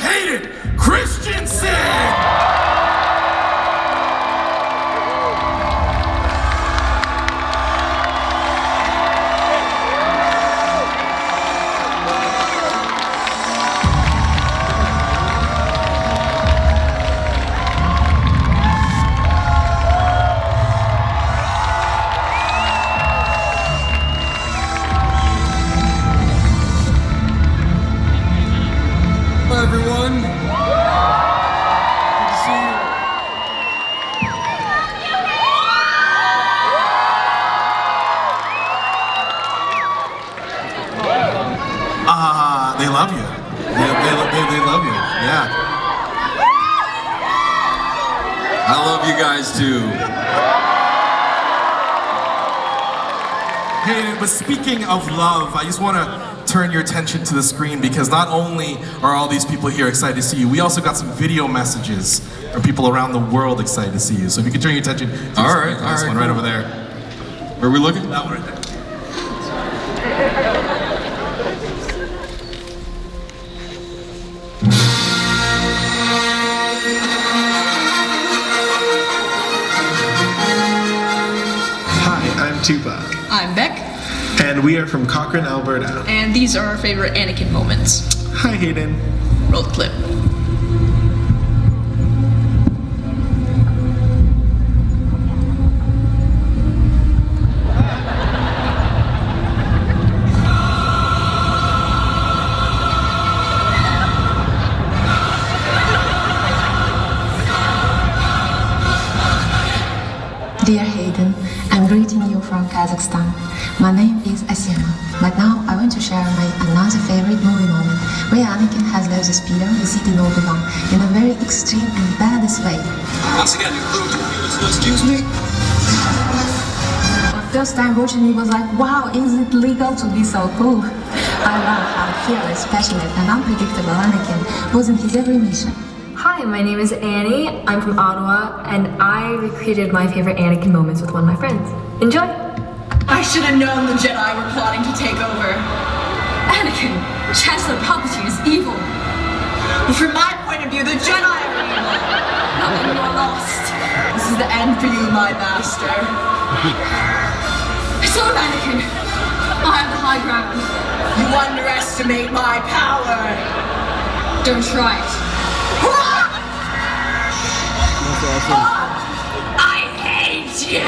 Hayden Christensen! Everyone. Good to see you. They love you. They love you. Yeah. I love you guys too. Hey, but speaking of love, I just want to turn your attention to the screen because not only are all these people here excited to see you, we also got some video messages from people around the world excited to see you. So if you could turn your attention to this one right over there. Where are we looking? That one right there. Hi, I'm Tupac. I'm Beck. And we are from CALGARY, Alberta. And these are our favorite Anakin moments. Hi, Hayden. Roll the clip. Dear Hayden, I'm greeting you from Kazakhstan. My name is Asima, but now I want to share my another favorite movie moment where Anakin has left the speeder visiting ObiWan in a very extreme and badass way. Once again, excuse me? First time watching it was like, wow, is it legal to be so cool? I love how fearless, passionate and unpredictable Anakin was in his every mission. Hi, my name is Annie. I'm from Ottawa, and I recreated my favorite Anakin moments with one of my friends. Enjoy! I should have known the Jedi were plotting to take over. Anakin, Chancellor Palpatine is evil. But from my point of view, the Jedi are evil. Now that you are lost, this is the end for you, my master. It's over, Anakin. I have the high ground. You underestimate my power. Don't try it. I hate you!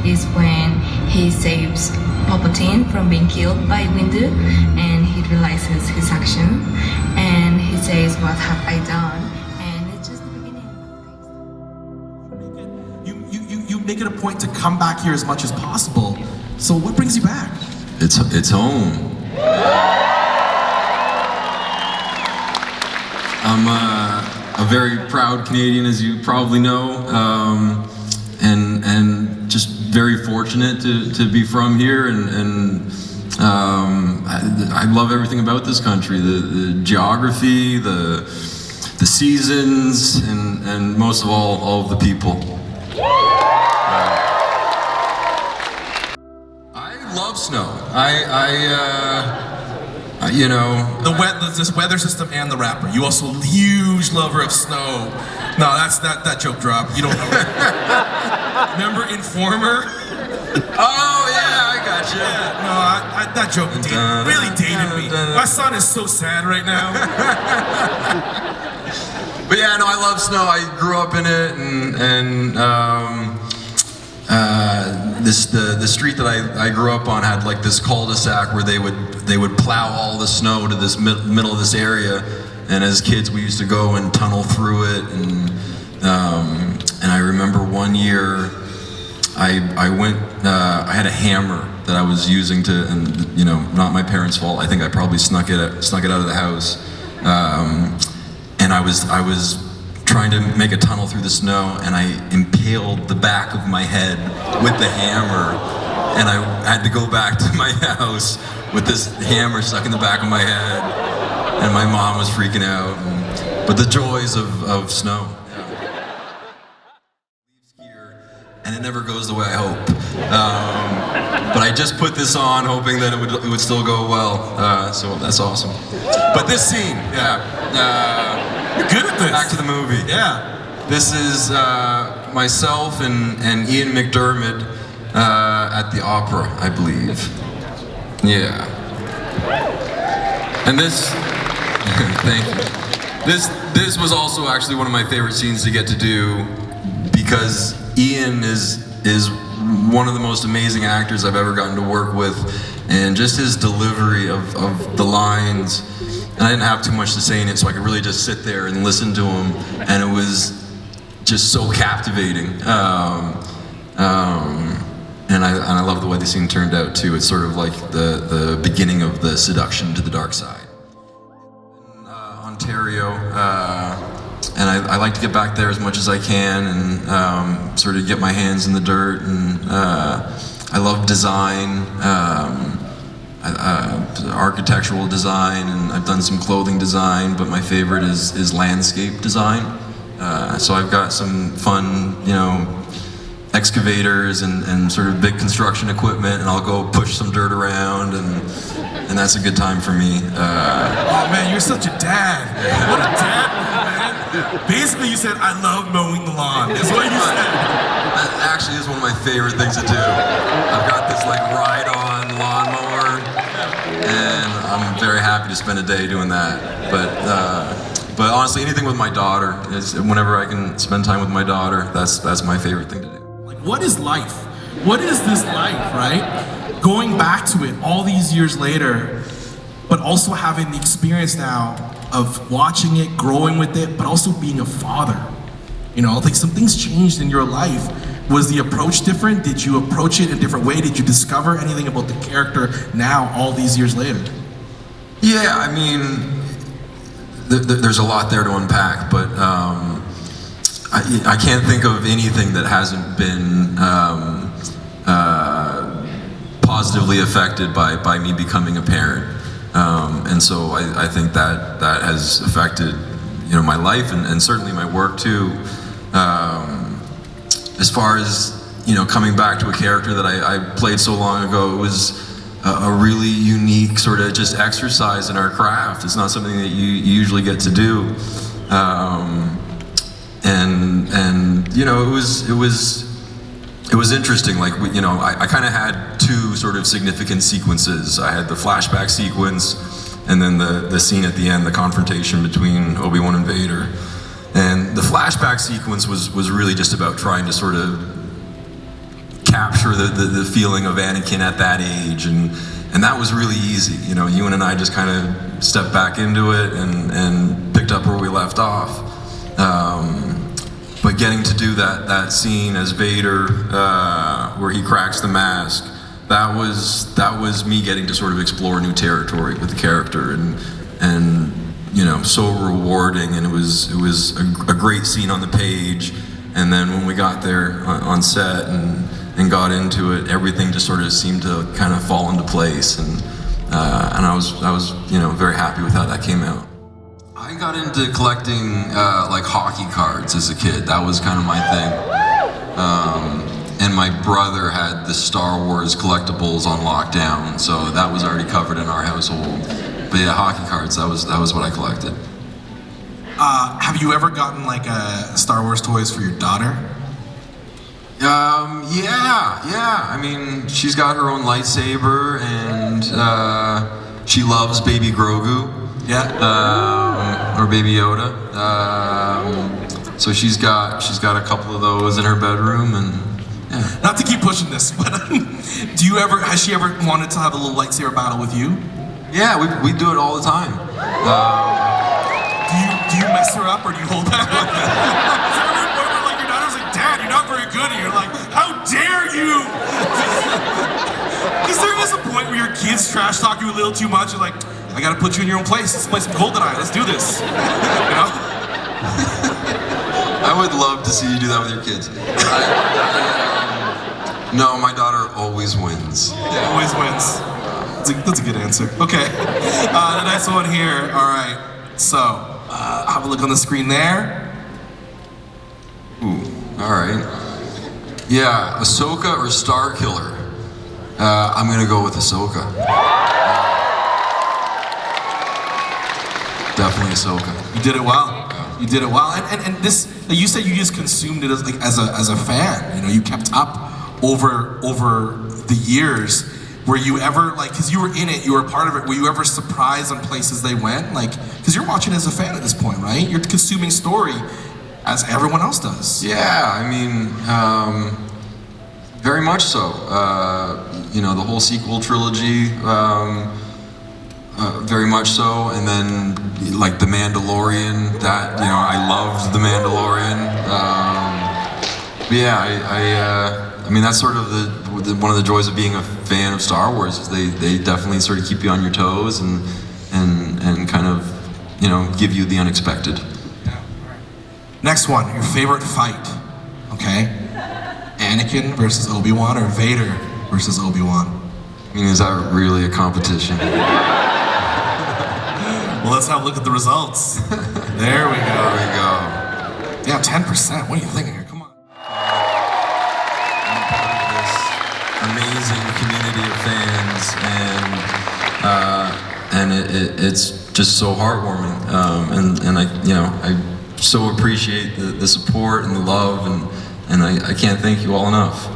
Is when he saves Palpatine from being killed by Windu, and he realizes his action, and he says, "What have I done?" And it's just the beginning of things. You make it a point to come back here as much as possible. So what brings you back? It's home. I'm a very proud Canadian, as you probably know, and just very fortunate to be from here, and I love everything about this country, the geography, the seasons, and most of all of the people. I love snow. You know, this weather system and the rapper. You also a huge lover of snow. No, that joke dropped. You don't know. Remember Informer? Oh yeah, I got you. Yeah, no, that joke really dated me. My son is so sad right now. But yeah, no, I love snow. I grew up in it, and the street that I grew up on had like this cul-de-sac where they would plow all the snow to this middle of this area, and as kids we used to go and tunnel through it, and one year, I went, I had a hammer that I was using to, and you know, not my parents' fault. I think I probably snuck it out of the house, and I was trying to make a tunnel through the snow, and I impaled the back of my head with the hammer, and I had to go back to my house with this hammer stuck in the back of my head, and my mom was freaking out. But the joys of snow. And it never goes the way I hope. But I just put this on hoping that it would still go well. So that's awesome. But this scene, You're good at this. back to the movie. Yeah. This is myself and Ian McDermott at the opera, I believe. Yeah. And this, thank you. This was also actually one of my favorite scenes to get to do, because Ian is one of the most amazing actors I've ever gotten to work with, and just his delivery of the lines. And I didn't have too much to say in it, so I could really just sit there and listen to him, and it was just so captivating. And I love the way the scene turned out too. It's sort of like the beginning of the seduction to the dark side. In Ontario, and I like to get back there as much as I can, and sort of get my hands in the dirt. And I love design, architectural design, and I've done some clothing design, but my favorite is landscape design. So I've got some fun, you know, excavators and sort of big construction equipment, and I'll go push some dirt around, and that's a good time for me. Oh man, you're such a dad. What a dad, man. Basically, you said, I love mowing the lawn. That's what you said. That actually is one of my favorite things to do. I've got this like ride-on lawnmower, and I'm very happy to spend a day doing that. But honestly, anything with my daughter, whenever I can spend time with my daughter, that's my favorite thing to do. Like, what is life? What is this life, right? Going back to it all these years later, but also having the experience now of watching it, growing with it, but also being a father. You know, like some things changed in your life. Was the approach different? Did you approach it in a different way? Did you discover anything about the character now, all these years later? Yeah, I mean, there's a lot there to unpack, but I can't think of anything that hasn't been positively affected by me becoming a parent. And so I think that has affected, you know, my life and certainly my work too. As far as, you know, coming back to a character that I played so long ago, it was a really unique sort of just exercise in our craft. It's not something that you usually get to do. And you know, it was interesting. Like, you know, I kind of had two sort of significant sequences. I had the flashback sequence, and then the scene at the end, the confrontation between Obi-Wan and Vader. And the flashback sequence was really just about trying to sort of capture the feeling of Anakin at that age, and that was really easy. You know, Ewan and I just kind of stepped back into it and picked up where we left off. But getting to do that scene as Vader, where he cracks the mask, that was me getting to sort of explore new territory with the character, and you know, so rewarding. And it was a great scene on the page, and then when we got there on set and got into it, everything just sort of seemed to kind of fall into place, and I was you know, very happy with how that came out. I got into collecting like hockey cards as a kid. That was kind of my thing. And my brother had the Star Wars collectibles on lockdown, so that was already covered in our household. But yeah, hockey cards, that was what I collected. Have you ever gotten like Star Wars toys for your daughter? Yeah. I mean, she's got her own lightsaber, and she loves Baby Grogu. Yeah. Or Baby Yoda. So she's got a couple of those in her bedroom, and yeah. Not to keep pushing this, but has she ever wanted to have a little lightsaber battle with you? Yeah, we do it all the time. Do you mess her up, or do you hold back? Is there ever a point where like your daughter's like, Dad, you're not very good kids trash talk you a little too much, you're like, I gotta put you in your own place. Let's play some GoldenEye. Let's do this. You know? I would love to see you do that with your kids. No, my daughter always wins. Yeah, always wins. That's a good answer. Okay. The next one here. All right. So, have a look on the screen there. Ooh, all right. Yeah, Ahsoka or Starkiller? I'm gonna go with Ahsoka. Definitely Ahsoka. You did it well. You did it well. And this, you said you just consumed it as a fan. You know, you kept up over the years. Were you ever, like, because you were in it, you were a part of it, were you ever surprised on places they went? Like, because you're watching as a fan at this point, right? You're consuming story as everyone else does. Yeah, I mean, very much so. You know, the whole sequel trilogy, very much so. And then, like, The Mandalorian, that, you know, I loved The Mandalorian. But yeah, I mean, that's sort of one of the joys of being a fan of Star Wars is they definitely sort of keep you on your toes and kind of, you know, give you the unexpected. Next one, your favorite fight, okay? Anakin versus Obi-Wan or Vader versus Obi-Wan? I mean, is that really a competition? Well, let's have a look at the results. There we go. There we go. Damn, 10%. What are you thinking here? Come on. I'm part of this amazing community of fans, and it's just so heartwarming. And I, you know, I so appreciate the support and the love, and I can't thank you all enough.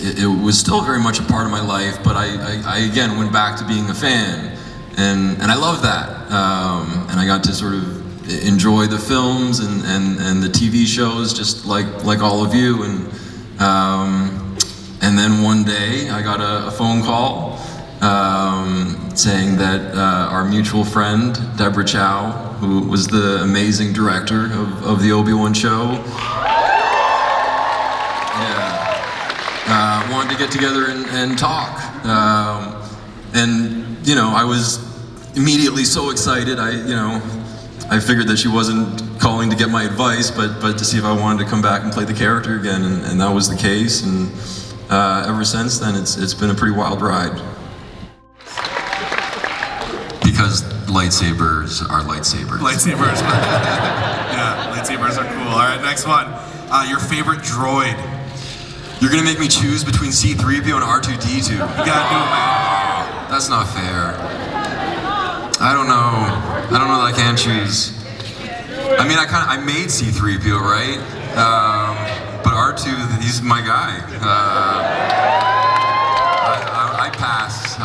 It was still very much a part of my life, but I again went back to being a fan, and I love that. And I got to sort of enjoy the films and the TV shows just like all of you, and then one day I got a phone call saying that our mutual friend Deborah Chow, who was the amazing director of the ObiWan Show, wanted to get together and talk. And you know, I was immediately so excited. I figured that she wasn't calling to get my advice, but to see if I wanted to come back and play the character again, and that was the case. And ever since then, it's been a pretty wild ride. Because lightsabers are lightsabers. Lightsabers. Yeah, lightsabers are cool. All right, next one. Your favorite droid? You're gonna make me choose between C-3PO and R2-D2. You gotta do it, man. That's not fair. I don't know that I can choose. I mean, I made C-3PO, right? But R2, he's my guy. I pass.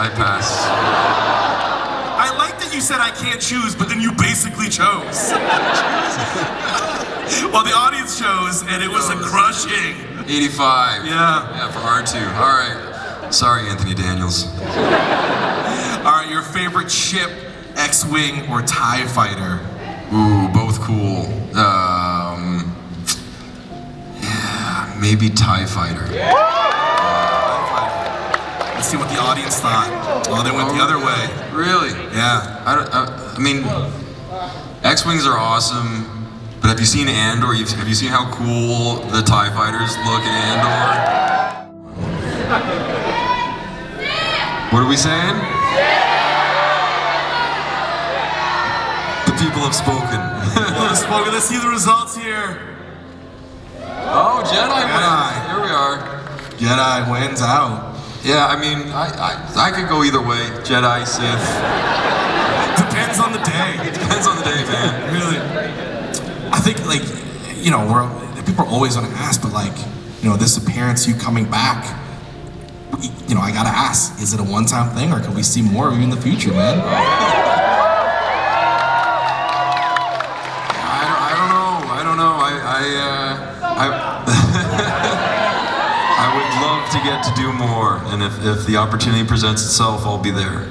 I like that you said I can't choose, but then you basically chose. Well, the audience chose, and it was a crushing 85. Yeah, for R2. All right. Sorry, Anthony Daniels. All right, your favorite ship, X-Wing or TIE Fighter? Ooh, both cool. Yeah, maybe TIE Fighter. Let's see what the audience thought. Oh, they went the other way. Really? Yeah. I mean, X-Wings are awesome, but have you seen Andor? Have you seen how cool the TIE Fighters look in Andor? What are we saying? The people have spoken. Let's see the results here. Oh, Jedi wins. Here we are. Jedi wins out. Yeah, I mean, I could go either way. Jedi, Sith. Depends on the day. Depends on the day, man. Really. I think, like, you know, people are always gonna ask, but like, you know, this appearance, you coming back, you know, I gotta ask, is it a one-time thing, or can we see more of you in the future, man? I don't know. I would love to get to do more, and if the opportunity presents itself, I'll be there.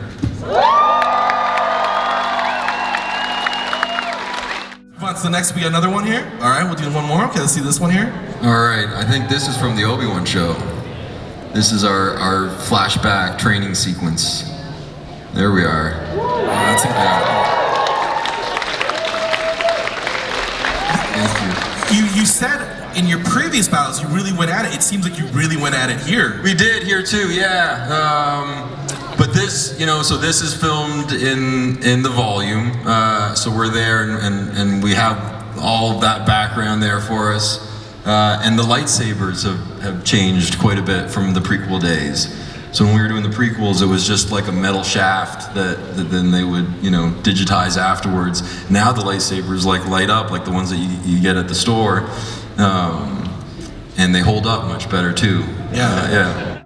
What's the next? We got another one here. All right, we'll do one more. Okay, let's see this one here. All right, I think this is from the ObiWan Show. This is our flashback training sequence. There we are. That's incredible. Thank You said in your previous battles you really went at it. It seems like you really went at it here. We did here too, yeah. But this, so this is filmed in the volume. So we're there and we have all of that background there for us. And the lightsabers have changed quite a bit from the prequel days. So when we were doing the prequels, it was just like a metal shaft that then they would, digitize afterwards. Now the lightsabers light up like the ones that you get at the store, and they hold up much better too. Yeah,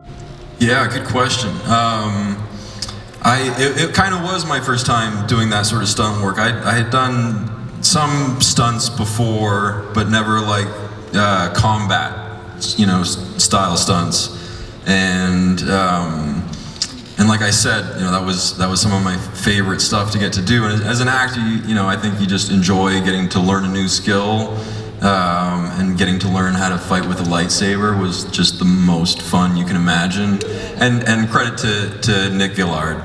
good question. It kind of was my first time doing that sort of stunt work. I had done some stunts before, but never like combat, style stunts. And like I said, that was some of my favorite stuff to get to do. And as an actor, I think you just enjoy getting to learn a new skill, and getting to learn how to fight with a lightsaber was just the most fun you can imagine. And credit to Nick Gillard.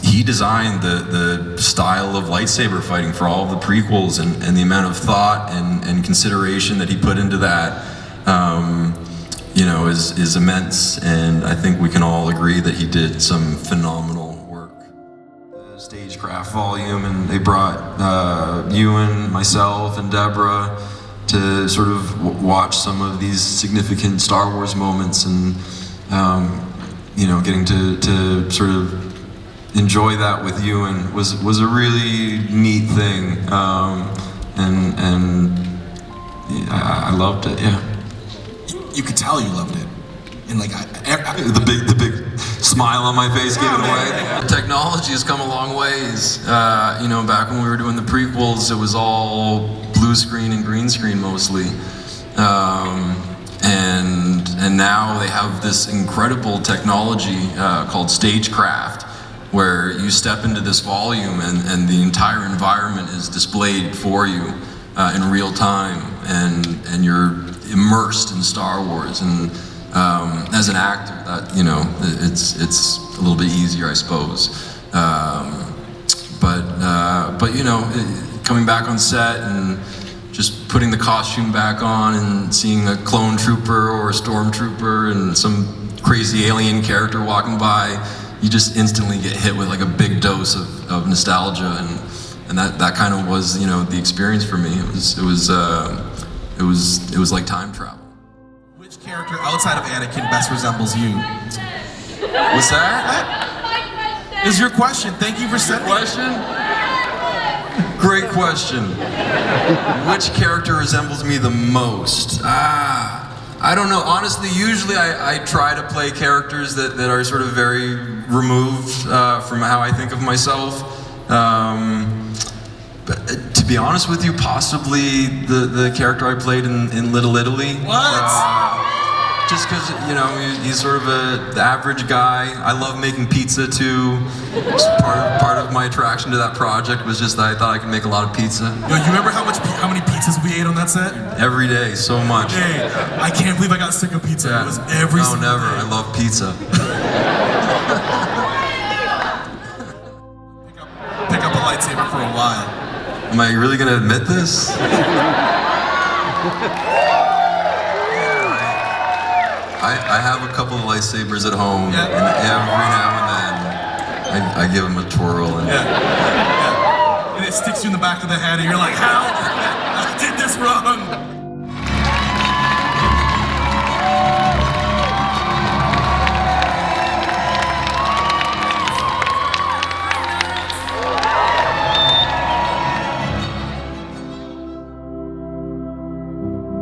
He designed the style of lightsaber fighting for all of the prequels, and the amount of thought and consideration that he put into that. Is immense, and I think we can all agree that he did some phenomenal work. The stagecraft volume, and they brought Ewan, myself, and Deborah to sort of watch some of these significant Star Wars moments, and getting to sort of enjoy that with Ewan was a really neat thing, and I loved it. Yeah. You could tell you loved it, and the big smile on my face gave it away. Technology has come a long ways. Back when we were doing the prequels, it was all blue screen and green screen mostly, and now they have this incredible technology called stagecraft, where you step into this volume and the entire environment is displayed for you in real time, and you're immersed in Star Wars. And as an actor, it's a little bit easier, I suppose. But coming back on set and just putting the costume back on and seeing a clone trooper or a stormtrooper and some crazy alien character walking by, you just instantly get hit with like a big dose of nostalgia, and that kind of was the experience for me. It was like time travel. Which character outside of Anakin best resembles you? What's that? That is your question. Thank you for sending question. Great question. Which character resembles me the most? I don't know. Honestly, usually I try to play characters that are sort of very removed from how I think of myself. But to be honest with you, possibly the character I played in Little Italy. What? Just because, he's sort of the average guy. I love making pizza too. Part of my attraction to that project was just that I thought I could make a lot of pizza. Yo, you remember how many pizzas we ate on that set? Every day, so much. Hey, I can't believe I got sick of pizza. Yeah. It was every No, single never. day. I love pizza. Pick up a lightsaber for a while. Am I really gonna admit this? I have a couple of lightsabers at home, and every now and then I give them a twirl. And And it sticks you in the back of the head, and you're like, how? I did this wrong.